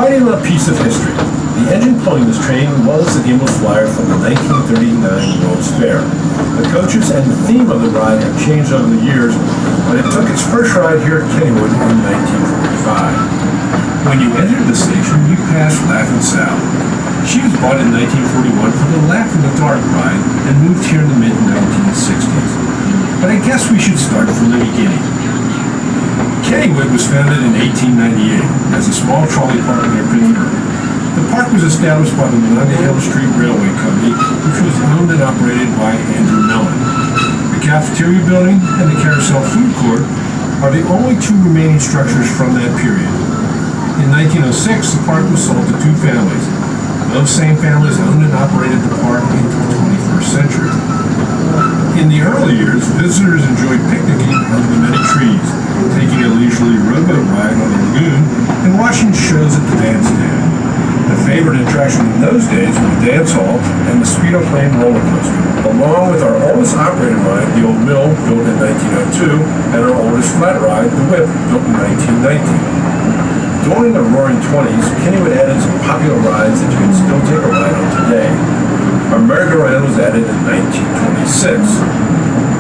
Writing a piece of history, the engine pulling this train was the Gimble Flyer from the 1939 World's Fair. The coaches and the theme of the ride have changed over the years, but it took its first ride here at Kennywood in 1945. When you entered the station, you passed Laugh-In Sal. She was bought in 1941 for the Laugh in the Dark ride and moved here in the mid-1960s. But I guess we should start from the beginning. Kennywood was founded in 1898 as a small trolley park near Pittsburgh. The park was established by the Monongah Hill Street Railway Company, which was owned and operated by Andrew Mellon. The cafeteria building and the Carousel Food Court are the only two remaining structures from that period. In 1906, the park was sold to two families. Those same families owned and operated the park into the 21st century. In the early years, visitors enjoyed picnicking under the many trees, taking a leisurely rowboat ride on the lagoon, and watching shows at the bandstand. The favorite attraction in those days were the dance hall and the Speedo Plane roller coaster, along with our oldest operated ride, the Old Mill, built in 1902, and our oldest flat ride, the Whip, built in 1919. During the Roaring 20s, Kennywood added some popular rides that you can still take a ride on today. Our merry-go-round was added in 1926.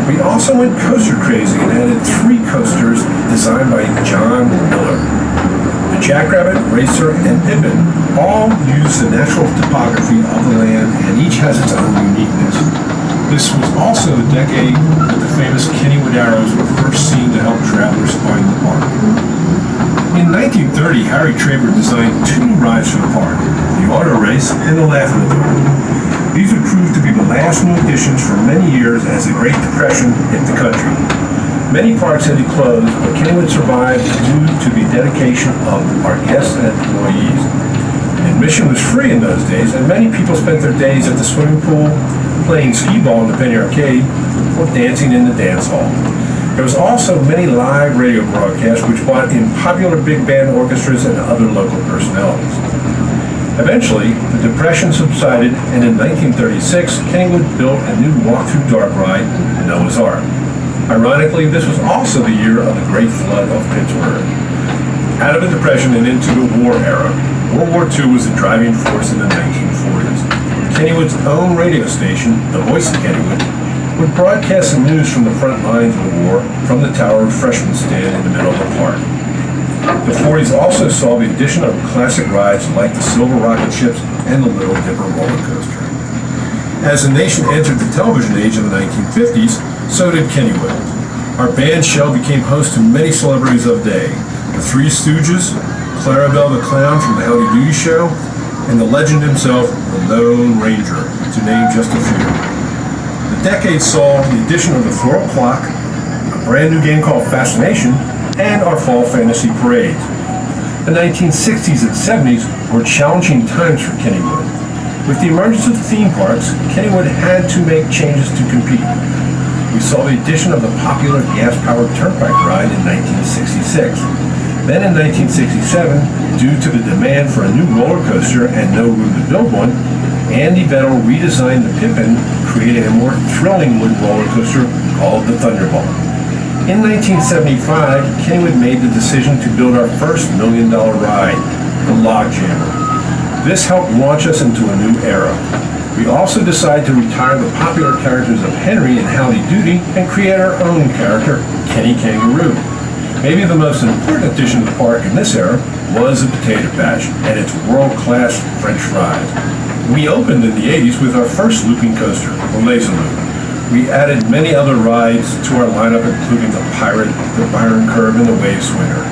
We also went coaster crazy and added 3 coasters designed by John Miller. The Jackrabbit, Racer, and Pippin all use the natural topography of the land, and each has its own uniqueness. This was also the decade that the famous Kennywood arrows were first seen to help travelers find the park. In 1930, Harry Traber designed 2 new rides for the park, the Auto Race and the Laugh-In Dark. These would prove to be the last new additions for many years as the Great Depression hit the country. Many parks had to close, but Kennywood survived due to the dedication of our guests and employees. Admission was free in those days, and many people spent their days at the swimming pool, playing skee-ball in the Penny Arcade, or dancing in the dance hall. There was also many live radio broadcasts which brought in popular big band orchestras and other local personalities. Eventually, the Depression subsided, and in 1936, Kennywood built a new walk-through dark ride, Noah's Ark. Ironically, this was also the year of the Great Flood of Pittsburgh. Out of the Depression and into the war era, World War II was the driving force in the 1940s. Kennywood's own radio station, The Voice of Kennywood, would broadcast the news from the front lines of the war from the Tower Refreshment Stand in the middle of the park. The 40s also saw the addition of classic rides like the Silver Rocket Ships and the Little Dipper roller coaster. As the nation entered the television age of the 1950s, so did Kennywood. Our band shell became host to many celebrities of the day: the Three Stooges, Clarabelle the Clown from the Howdy Doody Show, and the legend himself, the Lone Ranger, to name just a few. The decade saw the addition of the Floral Clock, a brand new game called Fascination, and our Fall Fantasy Parade. The 1960s and 70s were challenging times for Kennywood. With the emergence of theme parks, Kennywood had to make changes to compete. We saw the addition of the popular gas-powered Turnpike ride in 1966. Then in 1967, due to the demand for a new roller coaster and no room to build one, Andy Vettel redesigned the Pippin, creating a more thrilling wooden roller coaster called the Thunderball. In 1975, Kennywood made the decision to build our first $1 million ride, the Log Jammer. This helped launch us into a new era. We also decided to retire the popular characters of Henry and Howdy Doody and create our own character, Kenny Kangaroo. Maybe the most important addition to the park in this era was the Potato Patch and its world-class French fries. We opened in the 80s with our first looping coaster, the Laser Loop. We added many other rides to our lineup, including the Pirate, the Byron Curve, and the Wave Swinger.